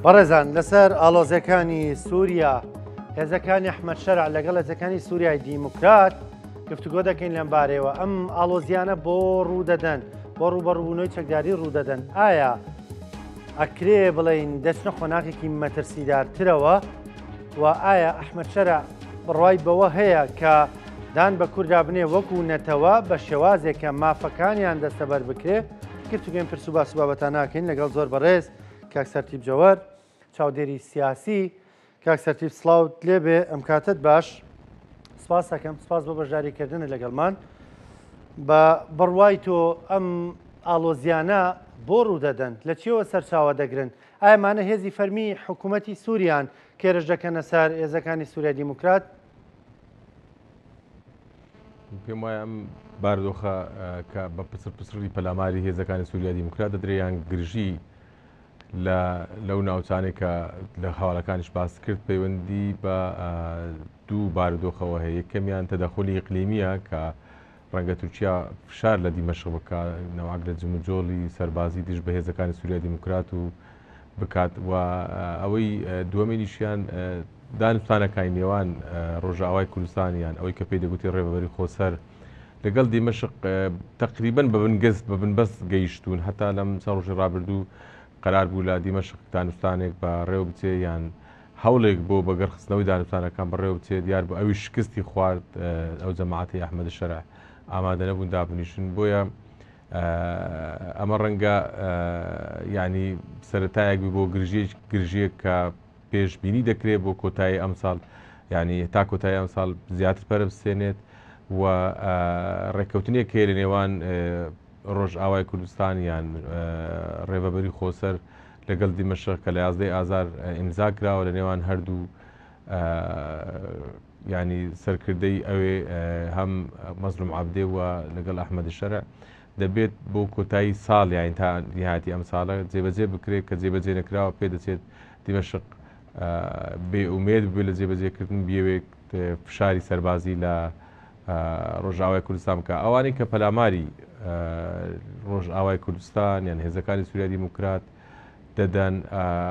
بەڕێزان لەسەر ئاڵۆزەکانی سووریا هێزەکانی ئەحمەد شەرع لەگەڵ هێزەکانی سووریای دیموکرات گفتوگۆ دەکەین لەم بارەیەوە ئەم ئاڵۆزیانە بۆ ڕوودەدەن بۆ ڕوبەڕووبوونەوەی چەکداری ڕوودەدەن ئایا ئەکرێ بڵێین دەچنە خۆناغێکی مەترسیدارترەوە و ئایا ئەحمەد شەرع بڕوای بەوە هەیە کە دان بە کووردا بنێ وەکو نەتەوە بە شێوازێکە مافەکانیان دەستەبەر بکرێ گفتوگوین پرس و باس و بابەتان ناکەین لەگەڵ زۆر بەڕێز کاک سەرتیب جەوەر چاودێری سیاسی کاک سەرتیب سڵاوت لێبێ ئەم کاتت باش سپاس دەکەم سپاس بۆ بەشداریکردنە لەگەڵمان بە بڕوای تۆ ئەم ئاڵۆزیانە بۆ ڕوودەدەن لە چیەوە سەرچاوە دەگرن ئایمانە هێزی فەرمی حکوومەتی سووریان کێرش دەکەنە سەر هێزەکانی سووریا دیموکرات پێم وایە ئەم بارودۆخە کە بە پسری پەلاماری هێزەکانی سووریا دیموکرات دەدرێیان گرژی لەو ناوچانێک کە لە هەواڵەکانیش باس کرد پەیوەندی بە دوو بارودۆخەوە هەیە یەکەمیان تەدەخلی ئیقلیمیە کە ڕەنگە تورکیا فشار لە دیمەشق بکات نەوەک لە جمجۆڵی سەربازی دیش بە هێزەکانی سووریا دیموکرات و بکات و ئەوەی دووەمینیشیان دانوستانەکانی نێوان ڕۆژاوای کوردستانیان ئەوەی کە پێی دەگوتی ڕێبەری خۆسەر لەگەڵ دیمەشق تقریبن بە بنبەست گەیشتون هەتا لەم چەند ڕۆژی ڕابردوو قرار بوو لە دیمەشق دانوستانێک بە ڕێوە بچێ یان هەوڵێک بۆ بەگەڕخستنەوەی دانوستانەکان بەڕێوە بچێت دیار بۆ ئەوی شکستی خوارد ئەو جەماعەتی ئەحمەد شەرع ئامادە نەبوون دابنیشن بۆیە ئەمە ڕەنگە ینی سەرەتایەک بۆ گرژیەک کە پێشبینی دەکرێت بۆ کۆتایی ئەم ساڵ ینی تا کۆتایی ئەم ساڵ زیاتر پەرە بسێنێت و ڕێککەوتنێک هەیە لە نێوان ڕۆژئاوای کوردستان یان ڕێبەری خۆسەر لەگەڵ دیمەشق کە لە 11 ئازار ئیمزا کراوە لە نێوان هەردوو ینی سەرکردەی ئەوێ هەم مەزلوم عەبدێ و لەگەڵ ئەحمەد شەرع دەبێت بۆ کۆتایی ساڵ یان تا نهایەتی ئەم ساڵە جێبەجێ بکرێت کە جێبەجێ نەکراوە پێ دەچێت دیمەشق بێئومێد بێت لە جێبەجێکردن بێوێت فشاری سەربازی لە ڕۆژئاوای کوردستان بکە ئەوانەی کە پەلاماری ڕۆژئاوای کوردستان یان هێزەکانی سووریا دیموکرات دەدەن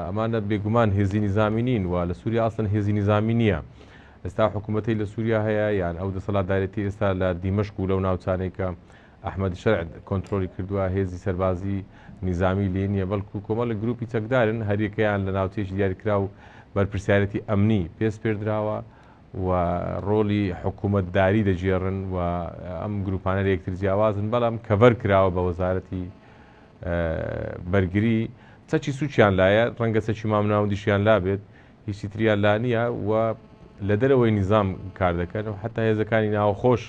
ئەمانە بێگومان هێزی نیزامی نین و لە سووریا ئەسڵەن هێزی نیزامی نییە ئێستا حکوومەتی لە سووریا هەیە یان ئەو دەسەڵاتدارەتی ئێستا لە دیمەشق و لەو ناوچانەی کە ئەحمەد شەرع کۆنتترۆلی کردووە هێزی سەربازی نیزامی لێ نییە بەڵکو کۆمەڵە گروپی چەکدارن هەریەکەیان لە ناوچێکی دیاریکرا و بەرپرسیارەتی ئەمنی پێش پێدراوە و ڕۆلی حکوومەتداری دەژێڕن و ئەم گروپانە لە یەکتر جیاوازن بەڵام کەڤەر کراوە بە وەزارەتی بەرگری چەکی سوچیان لایە ڕەنگە چەکی مامناوەندیشیان لابێت هیچی تریان لا نییە و لە دەرەوەی نیزام کار دەکەن و حتا هێزەکانی ناوخۆش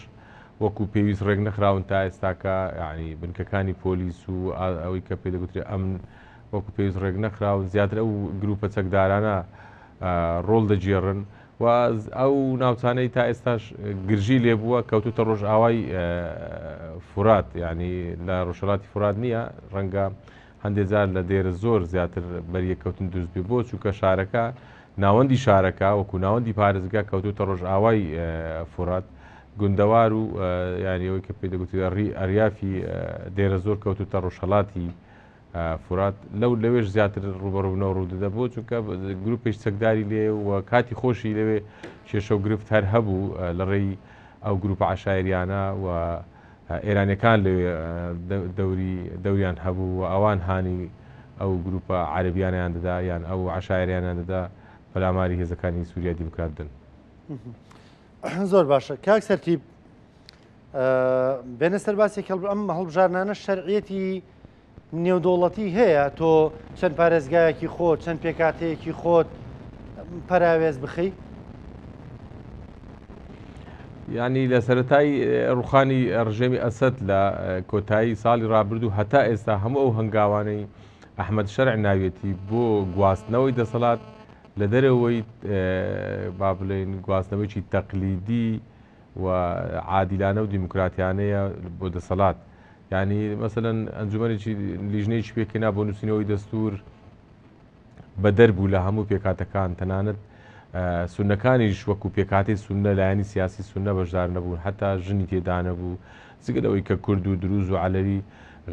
وەکو پێویست ڕێک نەخراون تا ئێستاکە یعنی بنکەکانی پۆلیس و ئەوەی کە پێ دەگوترێت ئەمن وەکو پێویست ڕێک نەخراون زیاتر ئەو گروپە چەکدارانە ڕۆڵ دەجێڕن و ئەو ناوچانەی تا ئێستاش گرژی لێبووە کەوتوتە ڕۆژئاوای فورات ینی لە ڕۆژهەڵاتی فورات نییە ڕەنگە هەندێک جار لە دێرە زۆر زیاتر بەریەکەوتن دروست بێ بۆ چووکە شارەکە ناوەندی شارەکە وەکو ناوەندی پارێزگا کەوتوتە ڕۆژئاوای فورات گوندەوار و یانیەوەی کە پێ دەگوتی ئەریافی دێرە زۆر کەوتوتە ڕۆژهەڵاتی فورات لەوێش زیاتر ڕوبەڕوونەوە ڕوودەدە بۆ چونکە گروپێک چەکداری لێ و کاتی خۆشی لەوێ کێشە و گرفت هەر هەبوو لە ڕێی ئەو گروپە عەشایریانە و ئێرانیەکان لەوێ دەوریان هەبوو و ئەوان هانی ئەو گروپە عەرەبیانیان دەدا یان ئەو عەشایریانیان دەدا پەلاماری هێزەکانی سووریا دیموکرات دن. زۆر باشە کاک سەرتیب بێنە سەر باسێک ئەم هەڵبژارنانە شەرعیەتی نێودوڵەتی هەیە تۆ چەند پارێزگایەکی خۆت چەند پێکاتەیەکی خۆت پەراوێز بخەی ینی لە سەرەتای ڕوخانی ڕژێمی ئەسەد لە کۆتایی ساڵی ڕابردوو هەتا ئێستا هەموو ئەو هەنگاوانەی ئەحمەد شەرع ناوێتی بۆ گواستنەوەی دەسەڵات لە دەرەوەی با بڵێن گواستنەوەیکی تەقلیدی و عادیلانە و دیموکراتیانەیە بۆ دەسەڵات ینی مەسەلەن ئەنجومەنێکی لیژنەیەکی پێکەنا بۆ نووسینەوەی دەستور بە دەربوو لە هەموو پێکاتەکان تەنانەت سونەکانیش وەکو پێکاتی سونە لایەنی سیاسی سونە بەشدار نەبوون حتا ژنی تێدا نەبوو جگەلەوەی کە کورد و دروز و عەلەوی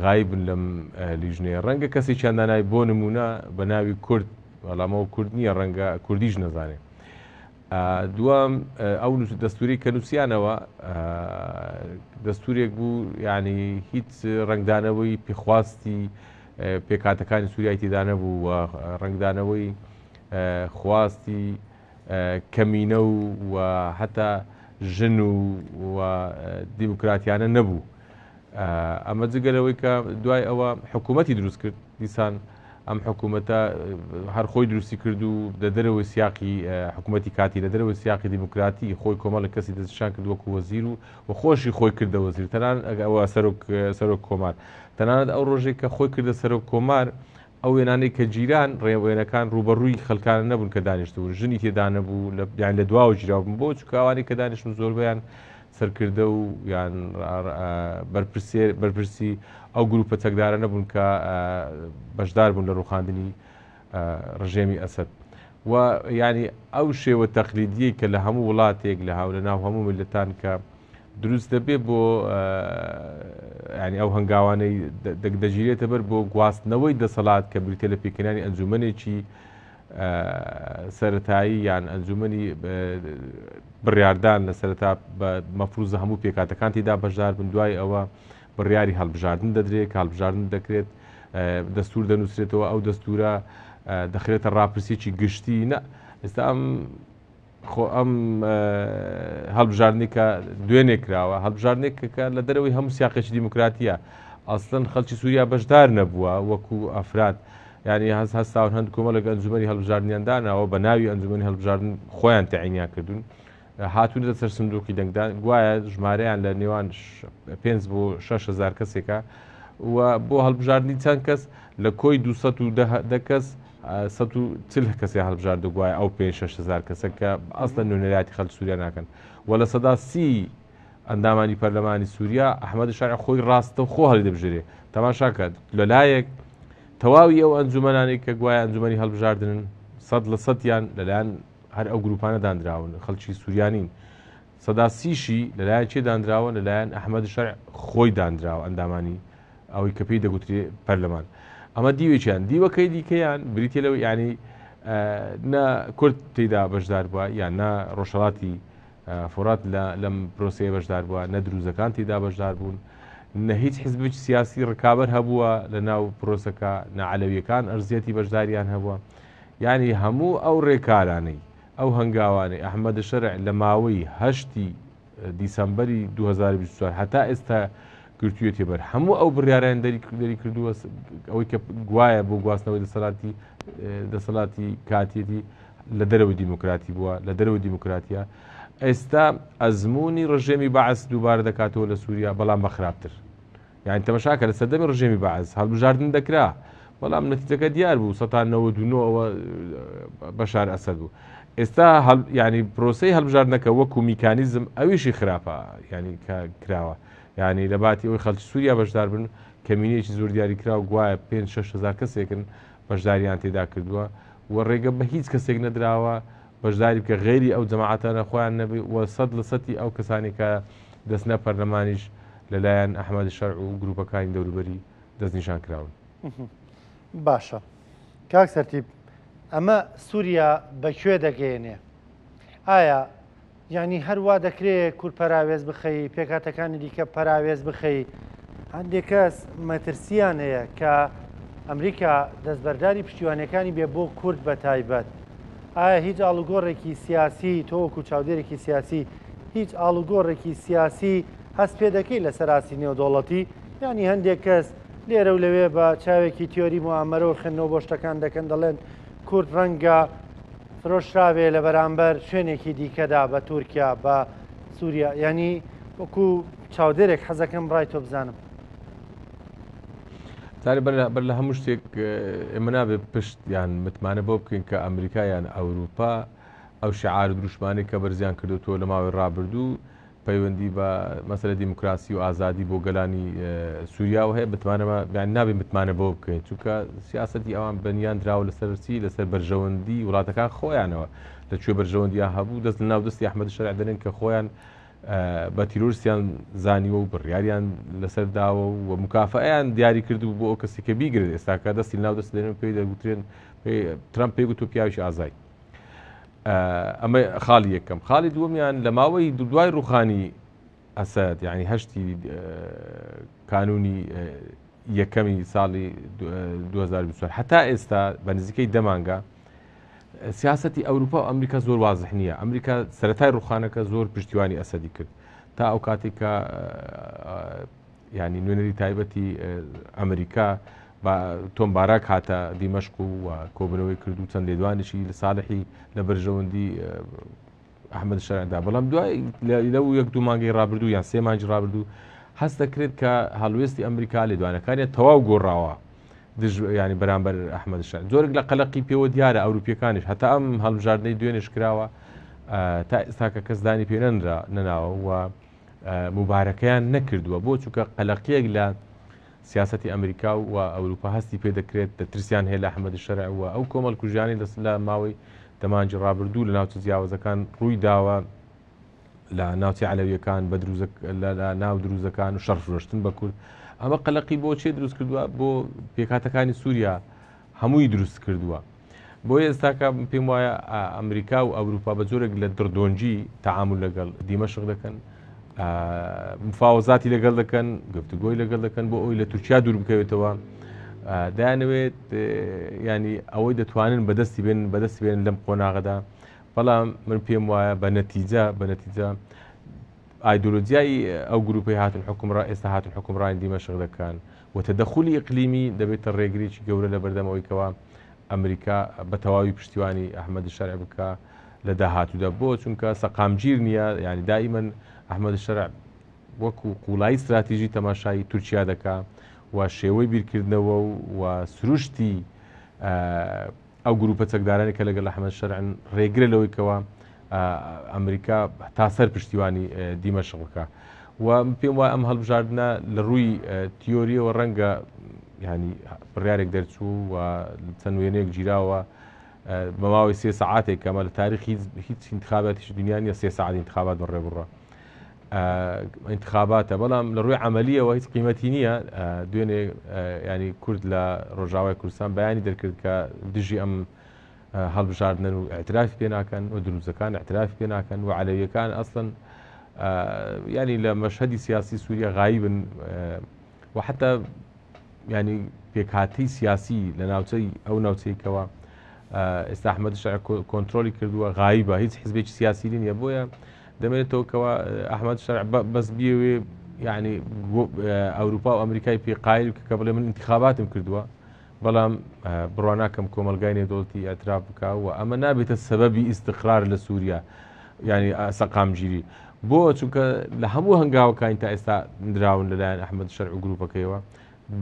غایبن لەم لیژنەیە ڕەنگە کەسێکیان دانای بۆ نمونە بە ناوی کورد وەڵامەوە کورد نییە ڕەنگە کوردیش نەزانێت. دووەم ئەو دەستوری کە نووسیانەوە دەستورێک بوو ینی هیچ ڕنگدانەوەی پێخواستی پێکاتەکانی سووریای تێدا نەبوو و ڕنگدانەوەی خواستی کەمینە و هەتا ژن و دیموکراتیانە نەبوو. ئەمە جگەلەوەی کە دوای ئەوە حکوومەتی دروست کرد دیسان ئەم حکوومەتە هەر خۆی دروستی کرد و لە دەرەوەی سیاقی حکوومەتی کاتی لە دەرەوەی سیاقی دیموکراتی خۆی کۆمەڵی کەسی دەستشان کرد وەکو وەزیر و خۆشی خۆی کردە وەزیر تەنان ئەوە سەرۆک کۆمار تەنانەت ئەو ڕۆژێک کە خۆی کردە سەرۆک کۆمار ئەو وێنانەی کە جیران ڕێوێنەکان ڕوبەڕووی خەڵکانە نەبوون کە دانیشتبوون ژنی تێدا نەبوو یان لە دواوە جیراوبوون بۆ چکاوانی کە دانیشتن زۆربیان سەرکردە و یان بەرپرسی ئەو گروپە چەکدارە نەبوون کە بەشدار بوون لە ڕووخاندنی ڕژێمی ئەسەد و ینی ئەو شێوە تەقلیدیە کە لە هەموو وڵاتێک لە هاو لە ناو هەموو ملتان کە دروست دەبێت بۆ ینی ئەو هەنگاوانەی دەگیرێتە بەر بۆ گواستنەوەی دەسەڵات کە بریتە لە پێکەنانی ئەنجومەنێکی سەرەتایی یان ئەنجومەنی بڕیاردان لە سەرەتا بە مەفروزە هەموو پێکاتەکان تێدا بەشدار بن دوای ئەوە بڕیاری هەڵبژاردن دەدرێت کە هەڵبژاردن دەکرێت دەستور دەنووسرێتەوە ئەو دەستورە دەخرێتە ڕاپرسیی گشتی نە ئێستا ئەم هەڵبژاردنی کە دوێنێ کراوە هەڵبژاردنێک کە لە دەرەوەی هەموو سیاقێکی دیموکراتیە ئەسڵەن خەڵکی سووریا بەشدار نەبووە وەکو ئەفراد ینی هەستاون هەند کۆمەڵێک ئەنجومەنی هەڵبژاردنیاندانەوە بە ناوی ئەنجومەنی هەڵبژاردن خۆیان تەعینیا کردوون هاتوونە سەر سندوقی دەنگدان گوایە ژمارەیان لە نێوان 5 بۆ 6,000 کەسێکە و بۆ هەڵبژاردننی چەند کەس لە کۆی 210 کەس 140 کەسی هەڵبژاردە گوایە ئەو 5-6,000 کەسە کە ئەسڵەن نوێنەراتی خەڵکی سووریا ناکەن و لە سەدا 30 ئەندامانی پەرلەمانی سووریا ئەحمەد شارع خۆی ڕاستە خۆ هەڵدەبژێرێ تەماشاکات لەلایەک تەواوی ئەو ئەنجومەنانی کە گوایە ئەنجومەنی هەڵبژاردنن 100% لەلایەن هەر ئەو گروپانە دانراون خەڵکی سووریانین سەدا 30شی لەلایەن چێ دانراوە لەلایەن ئەحمەد شارع خۆی دانراوە ئەندامانی ئەوەی کە پێی دەگوترێ پەرلەمان ئەمە دیوێکیان دیوەکەی دیکەیان بریتێ لەوە ینی نە کورد تێدا بەشدار بووە یان نا ڕۆژهەڵاتی فۆرات لەم پرۆسەیە بەشدار بووە نە دروزەکان تێدا بەشدار بوون نە هیچ حیزبێک سیاسی ڕکابەر هەبووە لە ناو پرۆسەکە نەعەلەویەکان ئەرزیەتی بەشداریان هەبووە ینی هەموو ئەو ڕێکارانەی ئەو هەنگاوانەی ئەحمەد شەرع لە ماوەی 8 دیسەمبەری 2024 هەتا ئێستا گرتوویەتی بەر هەموو ئەو بڕیاران دەری کردووە ئەوەی کە گوایە بۆ گواستنەوەی دەسەڵاتی کاتێتی لە دەرەوەی دیموکراتی بووە لە دەرەوەی دیموکراتیە ئێستا ئەزمموی ڕژێمی بەعەس دووبارە دەکاتەوە لە سووریا بەڵام بەخراپتر یعنی تەماشاکە لە سەردەمی ڕژێمی بەعەس هەڵبژاردن دەکرا بەڵام نەتیجەکە دیار بوو 1999ەوە بەشار ئەسەد بوو ئێستا ینی پرۆسەی هەڵبژاردنەکە وەکو میکانیزم ئەویشی خراپە ینی کە کراوە ینی لە باتی ئەوی خەڵکی سووریا بەشدار بن کەمینەیەکی زۆر دیاری کرا و گوایە 5-6,000 کەسێکن بەشداریان تێدا کردووە و ڕێگە بە هیچ کەسێک نەدراوە بەشداری بکە غێری ئەو جەماعەتانە خۆیان نەبی و 100% ئەو کەسانی کە دەستنە پەرلەمانیش لەلایەن ئەحمەد شەرع و گروپەکانی دەوروبەری دەستنیشان کراون. باشە کاک سەرتیب ئەمە سووریا بەکوێ دەگەێنێ ئایا یعنی هەروە دەکرێت کورد پەراوێز بخەی پێکاتەکانی دیکە پەراوێز بخەی هەندێک کەس مەترسیان هەیە کە ئەمریکا دەستبەرداری پشتیوانەکانی بێ بۆ کورد بە تایبەت ئایا هیچ ئاڵوگۆڕێکی سیاسی تۆوەکو چاودێرێکی سیاسی هیچ ئاڵوگۆڕێکی سیاسی هەست پێ دەکەی لە سەراسی نێودوڵەتی ینی هەندێک کەس لێرە و لەوێ بە چاوێکی تیۆری موامەرە و خێنەوە بۆ شتەکان دەکەن دەڵێن کورد ڕەنگە فرۆشراوێ لە بەرامبەر شوێنێکی دیکەدا بە تورکیا بە سووریا ینی وەکو چاودێرێک حەزەکەم ڕای تۆ بزانم تاری بەر لە هەموو شتێک ئێمە نابێت پشت یان متمانە بۆ بکەین کە ئەمریکا یان ئەوروپا ئەو شعار دروشمانی کە بەرزیان کردوتەوە لە ماوەی ڕابردوو پەیوەندی بە مەسەلە دیموکراسی و ئازادی بۆ گەلانی سووریا و هەیە بتوانەمە نابێت متمانە بۆ بکەین چونکە سیاسەتی ئەوان بەنیان دراوە لەسەرسی لەسەر بەرژەوەندی وڵاتەکان خۆیانەوە لەکوێ بەرژەوەندیان هەبوو دەست لە ناو دەستی ئەحمەد شەرع دەنێن کە خۆیان بە تیرۆریستیان زانیوە و بڕیاریان لەسەرداوە و مکافەیان دیاری کردو بۆ ئەو کەسێکە بیگرێت ئێستاکە دەستی ناو دەست دێنن پێی دەگوترێن ترامپ پێی گوتو پیاویشی ئازای. ئەمە خاڵی یەکەم. خاڵی دووەمیان لە ماوەی دوای ڕوخانی ئەسەد یعنی هەشتی کانونی یەکەمی ساڵی 2020 هەتا ئێستا بە نزیکەی دەمانگە سیاسەتی ئەوروپا و ئەمریکا زۆر وازح نییە. ئەمریکا سەرەتای ڕوخانەکە زۆر پشتیوانی ئەسەدی کرد تا ئەو کاتێکە ینی نوێنەری تایبەتی ئەمریکا تۆمبارە هاتە دیمەشق و کۆبنەوەی کرد و چەند لێدوانشی لە ساڵحی لە بەرژەوەندی ئەحمەد شەرعدا. بەڵام دوای لەو یەک دوو مانگەی ڕابردوو یان سێ مانگی ڕابردوو هەست دەکرێت کە هەڵوێستی ئەمریکا لێدوانەکانیان تەواو گۆڕاوە ینی بەرامبەر ئەحمەد شەرع. زۆرێک لە قەلەقی پێوە دیارە ئەوروپیەکانیش هەتا ئەم هەڵبژاردنەی دوێنێش کراوە تا ئێستاکە کەس دانی پێ نەناوە و مبارەکەیان نەکردووە بۆ چونکە قەلەقیەک لە سیاسەتی ئەمریکا و ئەوروپا هەستی پێ دەکرێت دەترسیان هەیە لە ئەحمەد شەرع و ئەو کۆمەڵ کوژیانی لە ماوەی دەمانجی ڕابردوو لە ناوچە جیاوازەکان ڕووی داوە لە ناوچی عەلەویەکان لە ناو دروزەکان و شەڕفرۆشتن بە کورد. ئەمە قەلەقی بۆ چێ دروست کردووە بۆ پێکهاتەکانی سووریا هەمووی دروست کردووە. بۆ ئێستاکە پێم وایە ئەمریکا و ئەوروپا بە جۆرێک لە دڕدۆنجی تەعامل لەگەڵ دیمەشق دەکەن، مفاوەزاتی لەگەڵ دەکەن، گفتوگۆی لەگەڵ دەکەن بۆ ئەوی لە تورکیا دوور بکەوێتەوە. دایانەوێت ینی ئەوەی دەتوانن بەدەستی بێن لەم قۆناغەدا. بەڵام من پێم وایە بە نەتیجە ئایدۆلۆجیای ئەو گروپی هاتن حکومڕ ئێستا هاتن حکومڕانی دیمەشق دەکەن و تەدەخولی ئیقلیمی دەبێتە ڕێگریی گەورە لە بەردەمەوەیکەوە ئەمریکا بە تەواوی پشتیوانی ئەحمەد شەرع بکە لە داهاتوودا بۆ چونکە سەقامگیر نییە. ینی دائیمەن ئەحمەد شەرع وەکو قوڵایی استراتیژی تەماشای تورکیا دەکا و شێوەی بیرکردنەوە و سروشتی ئەو گروپە چەکدارانی کە لەگەڵ ئەحمەد شەرع ڕێگرە لەوەیکەوە ئەمریکا تا سەر پشتیوانی دیمەشق بکە. و پێم وایە ئەم هەڵبژاردنە لە ڕووی تیۆریەوە ڕەنگە ینی بڕیارێک دەرچوو و چەند وێنەیەک گیراوە بە ماوەی 3 سەعاتێک کەمە لە تاریخی هیچ انتخاباتیش دنیا نیە 3 سەعات انتخابات بەڕێ بڕە انتخاباتە. بەڵام لە ڕووی عملیەوە هیچ قیمەتی نییە. دوێنێ ینی کورد لە ڕۆژاوای کوردستان بەیانی دەرکرد کە دژی ئەم هەڵبژاردنن و ئاعترافی پێ ناکەن و دروزەکان ئاعترافی پێ ناکەن و عەلەویەکان ئەسڵەن ینی لە مەشهەدی سیاسی سووریا غایبن و حتا ینی پێکهاتەی سیاسی لە ناوچەی ئەو ناوچەیەکەوە ئێستا ئەحمەد شەرع کۆنتترۆلی کردووە غایبە هیچ حزبێکی سیاسی نییە. بۆیە دەمێتەوەکەوە ئەحمەد شەرع بەس بیەوێ ینی ئەوروپا و ئەمریکای پێقایل کە بڵێ من انتخاباتم کردووە بەڵام بڕواناکەم کۆمەلگای نێودەوڵەتی ئەتراف بکە و ئەمە نابێتە سەبەبی ئیستقرار لە سووریا ینی سەقامگیری بۆ چونکە لە هەموو هەنگاوەکانی تا ئێستا دراون لەلایەن ئەحمەد شەرع و گروپەکەیەوە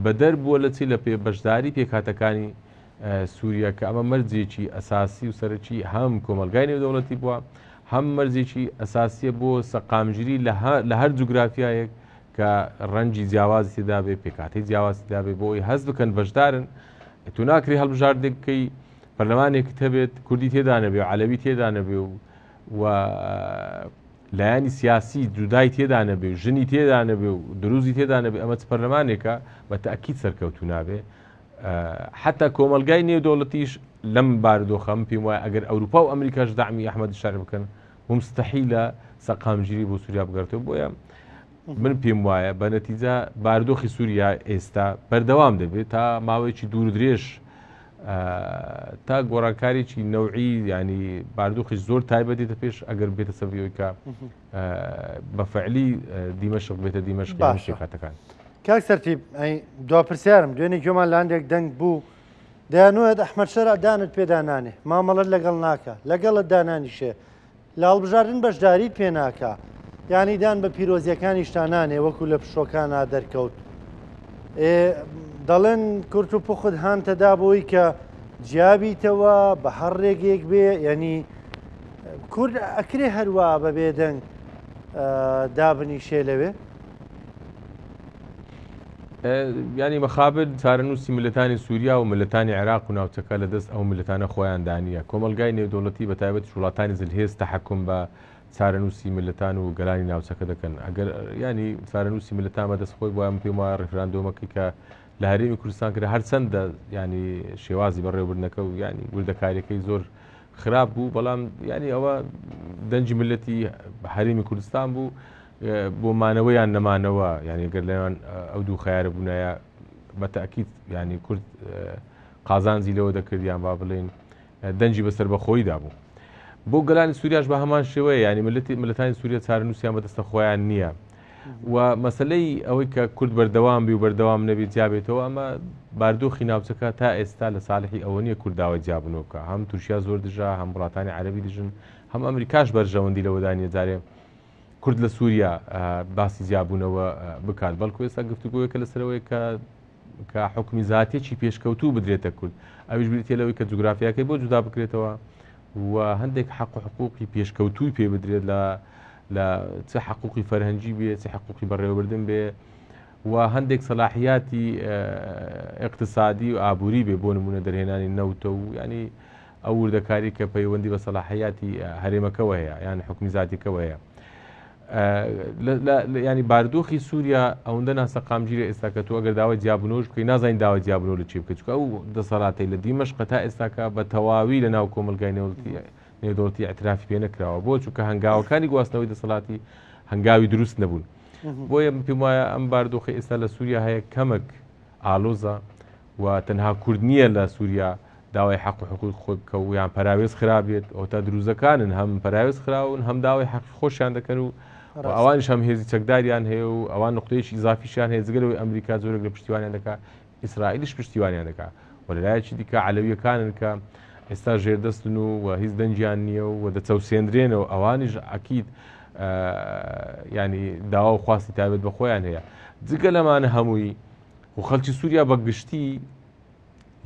بەدەر بووە لە چی لە بەشداری پێکهاتەکانی سووریا کە ئەمە مەرجێکی ئەساسی و سەرەکی هەم کۆمەلگای نێودەوڵەتی بووە هەم مەرجێکی ئەساسیە بۆ سەقامگیری لە هەر جوگرافیایەک کە ڕەنجی جیاوازی تێدا بێ پێکهاتەی جیاوازی تێدا بێ بۆ ئەوی هەست بکەن بەشدارن. تو ناکری هەڵبژاردنێک بکەی پەرلەمانێکت هەبێت کوردی تێدا نەبێ و عەلەوی تێدا نەبێ و لایانی سیاسی جودای تێدا نەبێ و ژنی تێدا نەبێ و دروزی تێدا نەبێ ئەمە پەرلەمانێکە بە تەئکید سەرکەوتو نابێ. حتا کۆمەلگای نێودەوڵەتیش لەم بارودۆخەم پێم وایە ئەگەر ئەوروپا و ئەمریکاش داعمی ئەحمەد شەرع بکەن مستەحیلە سەقامگیری بۆ سووریا بگەڕێتەوە. بۆیە من پێم وایە بە نەتیجە بارودۆخی سووریا ئێستا بەردەوام دەبێت تا ماوەیەکی دوور درێژ تا گۆڕانکاریی نەوعی ینی بارودۆخی زۆر تایبەت دێتە پێش ئەگەر بێتە سەبیەوەی کە بە فەعلی دیمەشق بێتە دیمەشق شێکاتەکان. کاک سەرتیب دواپرسیارم دوێنێ گوێمان لە هەندێک دەنگ بوو دەیانوێت ئەحمەد شەرع دانت پێدا نانێ مامەڵەت لەگەڵ ناکە لەگەڵت دانانیشێ لە هەڵبژاردن بەشداریت پێ ناکە یانی دان بە پیرۆزیەکانیشتانانێ وەکو لە پشۆکانە دەرکەوت. دەڵێن کورت و پوخت هانتەدا بۆی کە جیابیتەوە بە هەر ڕێگەیەک بێ یعنی کورد ئەکرێ هەروە بە بێدەنگ دابنیشێ لەوێ. ینی مەخابر چارەنووسی ملەتانی سووریا و ملەتانی عێراق و ناوچەکە لە دەست ئەو ملەتانە خۆیان دانیە. کۆمەلگای نێودەوڵەتی بە تایبەت وڵاتانی زلهێز تەحەکوم بە چارەنووسی ملەتان و گەلانی ناوچەکە دەکەن ئەگەر ینی چارەنووسی ملەتان بەدەستخۆی بۆ ئەم پێم وایە ڕێفراندۆمەکەی کە لە هەرێمی کوردستان کرد هەرچەندە ینی شێوازی بەڕێوەبردنەکە و ینی وردەکاریەکەی زۆر خراپ بوو بەڵام ینی ئەوە دەنجی ملەتی هەرێمی کوردستان بوو بۆ مانەوەیان نەمانەوە ینی گەر لەوان ئەو دوو خیارە بوونایە بەتەکیید ینی کورد قازانجی لەوە دەکرد یان با بڵێن دەنجی بەسەر بەخۆیدا بوو بۆ گەلانی سووریاش بە هەمان شێوەیە ینی ملەتانی سووریا چارەنووسیان بەدەستە خۆیان نییە و مەسلەی ئەوەی کە کورد بەردەوام بی و بەردەوام نەبێت جیابێتەوە ئەمە باردۆخی ناوچەکە تا ئێستا لە ساڵحی ئەوە نییە کورداوە جیابنەوە بکە هەم تورکیا زۆر دژا هەم وڵاتانی عەرەبی دژن هەم ئەمریکاش بەرژەوەندی لەوەدانیە جارێ کورد لە سووریا باسی جیابوونەوە بکات بەڵکو ئێستا گفتوگۆیەکە لەسەرەوەی کە حکمی زاتێکی پێشکەوتوو بدرێتە کورد ئەویش بریتێ لەوەی کە جوگرافیاکەی بۆ جودا بکرێتەوە و هەندێک حەق و حقوقی پێشکەوتووی پێ بدرێت لە چه حقوقی فەرهەنگی بێ چه حقوقی بەڕێوەبردن بێ و هەندێک سەلاحیاتی اقتصادی و ئابووری بێ بۆ نمونە دەرهێنانی نەوتە و ینی ئەو وردەکاری کە پەیوەندی بە سەلاحیاتی هەرێمەکەەوە هەیە یان حکمی زاتیکەوە هەیە ینی باردۆخی سووریا ئەوەندە ناسەقامگیرە ئێستا کە تۆ ئەگەر داوای جیابنەوەش بکەی نازانین داوای جیابنەوە لە چی بکەیت چونکە ئەو دەسەڵاتی لە دیمەشق تا ئێستاکە بە تەواوی لە ناو کۆمەلگای نێودەوڵەتی ئەترافی پێ نەکراوە بۆ چونکە هەنگاوەکانی گواستنەوەی دەسەڵاتی هەنگاوی دروست نەبوون بۆیە پێم وایە ئەم باردۆخی ئێستا لە سووریا هەیە کەمێک ئالۆزە و تەنها کورد نییە لە سووریا داوای حەق و حقوقی خۆی بکە و یان پەراوێز خراپێت ئەو تا دروزەکانن هەم پەراوێز خراون هەم داوای حەقی خۆشیان دەکەن و ئەوانش هەم هێزی چەکداریان هەیە و ئەوان نقطەیەکی ئیزافیشیان هەیە جگەلەوەی ئەمریکا زۆرێک لە پشتیوانیان دەکات ئیسرائیلیش پشتیوانیان دەکات و لەلایەکی دیکە عەلەویەکانن کە ئێستا ژێردەستن و هیچ دەنجیان نییە و دەچەوسێنرێنەوە ئەوانیش ئەکید ینی داوا و خواستی تایبەت بە خۆیان هەیە جگە لەمانە هەمووی و خەڵکی سووریا بەگشتی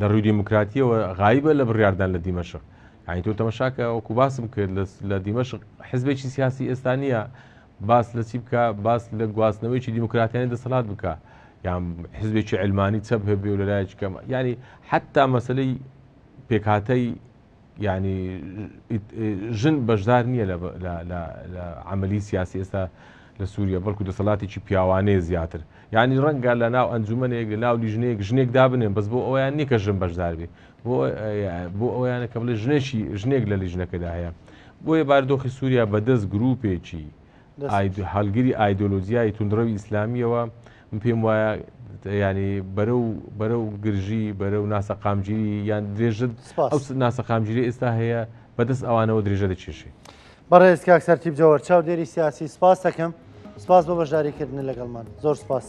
لە ڕووی دیموکراتیەوە غایبە لە بڕیاردان لە دیمەشق یعنی تۆ تەماشاکە وەکو باسم کرد لە دیمەشق حزبێکی سیاسی ئێستا نییە باس لە چی بکە باس لە گواستنەوەیکی دیموکراتیانی دەسەڵات بکە یان حزبێکی علمانی چەپ هەبێ و لەلایەکی کەم ینی حتا مەسلەی پێکهاتەی ینی ژن بەشدار نییە لە عملی سیاسی ئێستا لە سووریا بەڵکو دەسەڵاتێکی پیاوانەیە زیاتر یعنی ڕەنگە لە ناو ئەنجومەنێک لە ناو لیژنەیەک ژنێک دابنێن بەس بۆ ئەویان نییە کە ژن بەشدار بێ بۆ ئەویانە کە بڵێ ژنێک لە لیژنەکەدا هەیە بۆیە باردۆخی سووریا بەدەست گروپێکی هەڵگیری ئایدۆلۆژیای توندڕەوی ئیسلامیەوە پێم وایە ینی بەرەو گرژی بەرەو ناسەقامگیری یان درێژە ئەو ناسەقامگیری ئێستا هەیە بەدەست ئەوانەوە درێژە دەچێشی بەڕێز کاک سەرتیب جەوهەر چاودێری سیاسی سپاس دەکەم سپاس بۆ بەشداریکردن لەگەڵمان زۆر سپاس